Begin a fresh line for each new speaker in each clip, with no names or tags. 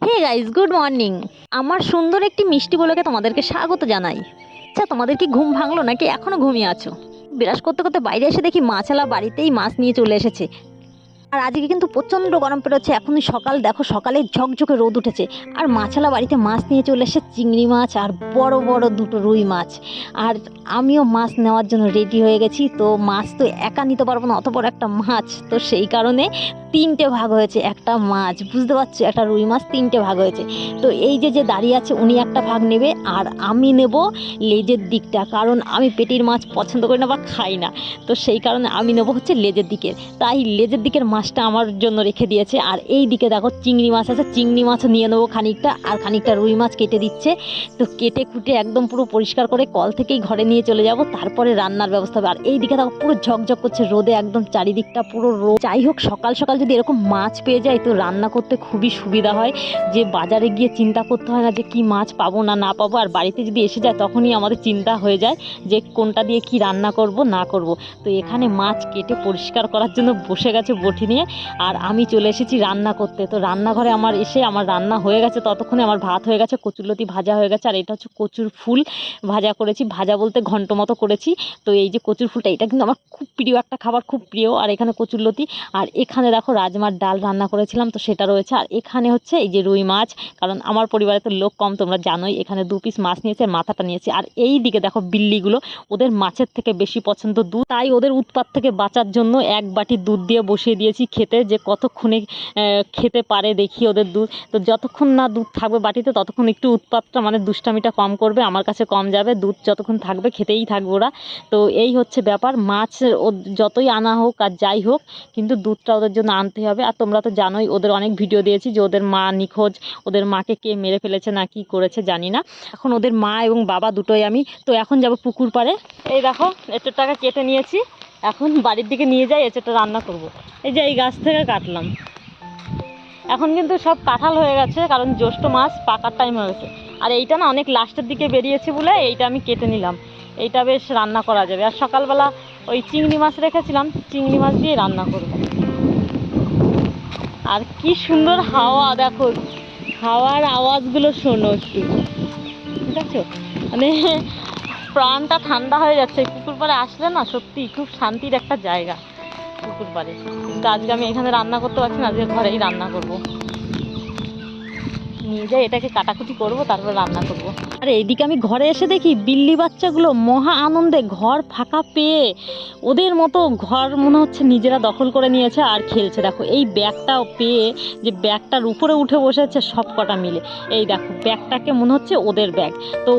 Hey guys, good morning. আমার সুন্দর একটি মিষ্টি বলকে তোমাদেরকে স্বাগত জানাই। আচ্ছা, তোমাদের কি ঘুম ভাঙলো নাকি এখনো ঘুমিয়ে আছো? বিরাস করতে করতে বাইরে এসে দেখি মাছালা বাড়িতেই মাছ নিয়ে চলে এসেছে। আর আজকে কিন্তু প্রচণ্ড গরম পেরোচ্ছে। এখনই সকাল, দেখো সকালে ঝকঝকে রোদ উঠেছে। আর মাছালা বাড়িতে মাছ নিয়ে চলে এসে চিংড়ি মাছ আর বড় বড় দুটো রুই মাছ। আর আমিও মাছ নেওয়ার জন্য রেডি হয়ে গেছি। তো মাছ তো একা নিতে পারবো না, অত বড় একটা মাছ, তো সেই কারণে তিনটে ভাগ হয়েছে একটা মাছ, বুঝতে পারছো, একটা রুই মাছ তিনটে ভাগ হয়েছে। তো এই যে যে দাঁড়িয়ে আছে উনি একটা ভাগ নেবে, আর আমি নেব লেজের দিকটা, কারণ আমি পেটির মাছ পছন্দ করি না বা খাই না। তো সেই কারণে আমি নেব হচ্ছে লেজের দিকের। তাই লেজের দিকের মাছটা আমার জন্য রেখে দিয়েছে। আর এই দিকে দেখো চিংড়ি মাছ আছে, চিংড়ি মাছও নিয়ে নেবো খানিকটা, আর খানিকটা রুই মাছ কেটে দিচ্ছে। তো কেটে কুটে একদম পুরো পরিষ্কার করে কল থেকেই ঘরে নিয়ে চলে যাব, তারপরে রান্নার ব্যবস্থা হবে। আর এই দিকে দেখো পুরো ঝকঝক করছে রোদে, একদম চারিদিকটা পুরো রোদ। যাই হোক, সকাল সকাল যদি এরকম মাছ পেয়ে যায় তো রান্না করতে খুবই সুবিধা হয়, যে বাজারে গিয়ে চিন্তা করতে হয় না যে কি মাছ পাবো না না পাবো। আর বাড়িতে যদি এসে যায় তখনই আমাদের চিন্তা হয়ে যায় যে কোনটা দিয়ে কি রান্না করব না করব। তো এখানে মাছ কেটে পরিষ্কার করার জন্য বসে গেছে বটি নিয়ে, আর আমি চলে এসেছি রান্না করতে। তো রান্নাঘরে আমার রান্না হয়ে গেছে, ততক্ষণে আমার ভাত হয়ে গেছে, কচুরলতি ভাজা হয়ে গেছে, আর এটা হচ্ছে কচুর ফুল ভাজা করেছি, ভাজা বলতে ঘন্ট মতো করেছি। তো এই যে কচুর ফুলটা, এটা কিন্তু আমার খুব প্রিয় একটা খাবার, খুব প্রিয়। আর এখানে কচুরলতি, আর এখানে দেখো রাজমার ডাল রান্না করেছিলাম, তো সেটা রয়েছে। আর এখানে হচ্ছে এই যে রুই মাছ, কারণ আমার পরিবারে তো লোক কম, তোমরা জানোই। এখানে 2 পিস মাছ নিয়েছে, মাথাটা নিয়েছি। আর এই দিকে দেখো বিল্লিগুলো, ওদের মাছের থেকে বেশি পছন্দ দুধ, তাই ওদের উৎপাত থেকে বাঁচার জন্য এক বাটি দুধ দিয়ে বসিয়ে দিয়েছি খেতে, যে কতক্ষণে খেতে পারে দেখি ওদের দুধ। তো যতক্ষণ না দুধ থাকবে বাটিতে ততক্ষণ একটু উৎপাতটা মানে দুষ্টামিটা কম করবে, আমার কাছে কম যাবে। দুধ যতক্ষণ থাকবে খেতেই থাকবে ওরা। তো এই হচ্ছে ব্যাপার। মাছ যতই আনা হোক আর যাই হোক, কিন্তু দুধটা ওদের জন্য আনতে হবে। আর তোমরা তো জানোই, ওদের অনেক ভিডিও দিয়েছি যে ওদের মা নিখোঁজ, ওদের মাকে কে মেরে ফেলেছে না কি করেছে জানি না। এখন ওদের মা এবং বাবা দুটোই আমি। তো এখন যাব পুকুর পাড়ে। এই দেখো এঁচোড়টাকে কেটে নিয়েছি, এখন বাড়ির দিকে নিয়ে যাই, এঁচোড়টা রান্না করব। এই যে এই গাছ থেকে কাটলাম। এখন কিন্তু সব কাঁঠাল হয়ে গেছে, কারণ জ্যৈষ্ঠ মাস পাকার টাইম হয়ে গেছে। আর এইটা না অনেক লাস্টের দিকে বেরিয়েছে বলে এইটা আমি কেটে নিলাম। এইটা বেশ রান্না করা যাবে। আর সকালবেলা ওই চিংড়ি মাছ রেখেছিলাম, চিংড়ি মাছ দিয়ে রান্না করব। আর কি সুন্দর হাওয়া, দেখো হাওয়ার আওয়াজগুলো শোনো একটু, ঠিক আছে? মানে প্রাণটা ঠান্ডা হয়ে যাচ্ছে। পুকুর পাড়ে আসলে না সত্যি খুব শান্তির একটা জায়গা পুকুর পাড়ে। কিন্তু আজকে আমি এখানে রান্না করতে পারছি না, আজকে ঘরেই রান্না করব। নিয়ে যাই, এটাকে কাটাকুটি করব, তারপর রান্না করব। আর এইদিকে আমি ঘরে এসে দেখি বিল্লি বাচ্চাগুলো মহা আনন্দে ঘর ফাঁকা পেয়ে ওদের মতো ঘর মনে হচ্ছে নিজেরা দখল করে নিয়েছে আর খেলছে। দেখো এই ব্যাগটাও পেয়ে, যে ব্যাগটার উপরে উঠে বসেছে সব কটা মিলে। এই দেখো ব্যাগটাকে মনে হচ্ছে ওদের ব্যাগ। তো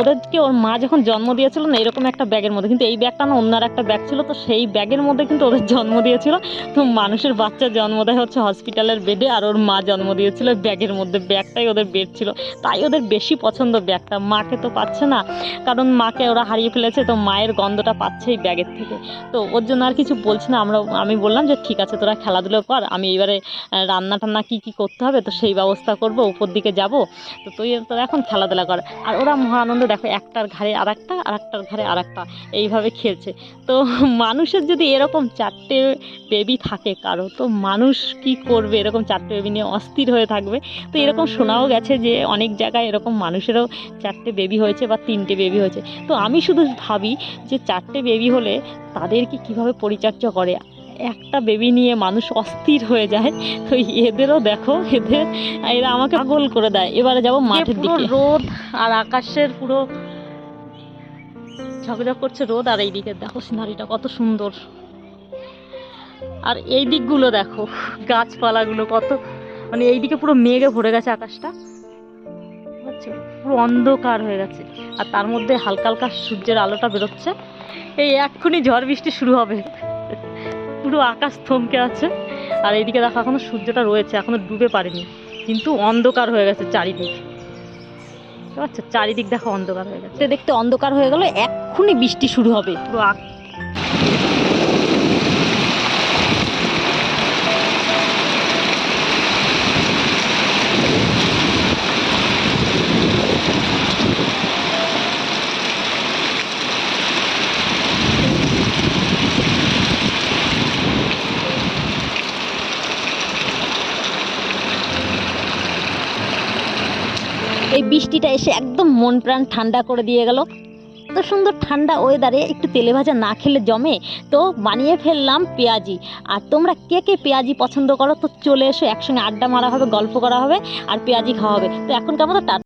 ওদেরকে ওর মা যখন জন্ম দিয়েছিল না এরকম একটা ব্যাগের মধ্যে, কিন্তু এই ব্যাগটা না অন্য একটা ব্যাগ ছিল, তো সেই ব্যাগের মধ্যে কিন্তু ওদের জন্ম দিয়েছিল। তো মানুষের বাচ্চা জন্ম দেয় হচ্ছে হসপিটালের বেডে, আর ওর মা জন্ম দিয়েছিল ব্যাগের মধ্যে। ব্যাগটাই ওদের বেড ছিল, তাই ওদের বেশি পছন্দ ব্যাগটা। মাকে তো পাচ্ছে না, কারণ মাকে ওরা হারিয়ে ফেলেছে, তো মায়ের গন্ধটা পাচ্ছে এই ব্যাগের থেকে। তো ওর জন্য আর কিছু বলছি না। আমি বললাম যে ঠিক আছে তোরা খেলাধুলো কর, আমি এইবারে রান্না টান্না কী কী করতে হবে তো সেই ব্যবস্থা করব, উপর দিকে যাব। তো তোরা এখন খেলাধুলা কর। আর ওরা মহা আনন্দ, দেখো একটার ঘাড়ে আর একটা, আর একটার ঘাড়ে আর একটা, এইভাবে খেলছে। তো মানুষের যদি এরকম 4টে বেবি থাকে কারো, তো মানুষ কি করবে? এরকম 4টে বেবি নিয়ে অস্থির হয়ে থাকবে। তো এরকম শোনাও গেছে যে অনেক জায়গায় এরকম মানুষেরও 4টে বেবি হয়েছে বা 3টে বেবি হয়েছে। তো আমি শুধু ভাবি যে 4টে বেবি হলে তাদেরকে কিভাবে পরিচর্যা করে। একটা বেবি নিয়ে মানুষ অস্থির হয়ে যায়। তো এদেরও দেখো, এরা আমাকে পাগল করে দেয়। এবারে যাব মাঠের দিকে। রোদ আর আকাশের পুরো ঝকঝক করছে রোদ, আর এইদিকে দেখো সিনারিটা কত সুন্দর। আর এই দিকগুলো দেখো, গাছপালাগুলো কত, মানে এইদিকে পুরো মেঘে ভরে গেছে আকাশটা, বুঝছো? পুরো অন্ধকার হয়ে গেছে, আর তার মধ্যে হালকা হালকা সূর্যের আলোটা বেরোচ্ছে। এই এক্ষুনি ঝড় বৃষ্টি শুরু হবে, পুরো আকাশ থমকে আছে। আর এইদিকে দেখো এখনো সূর্যটা রয়েছে, এখনো ডুবে পারেনি, কিন্তু অন্ধকার হয়ে গেছে চারিদিক। আচ্ছা, চারিদিক দেখো অন্ধকার হয়ে গেছে, দেখতে অন্ধকার হয়ে গেল, এক্ষুনি বৃষ্টি শুরু হবে পুরো। এই বৃষ্টিটা এসে একদম মন প্রাণ ঠান্ডা করে দিয়ে গেল। এত সুন্দর ঠান্ডা ওয়েদারে একটু তেলে ভাজা না খেলে জমে। তো বানিয়ে ফেললাম পেঁয়াজি। আর তোমরা কে কে পেঁয়াজি পছন্দ করো তো চলে এসো, একসঙ্গে আড্ডা মারা হবে, গল্প করা হবে আর পেঁয়াজি খাওয়া হবে। তো এখনকার মতো টাটা।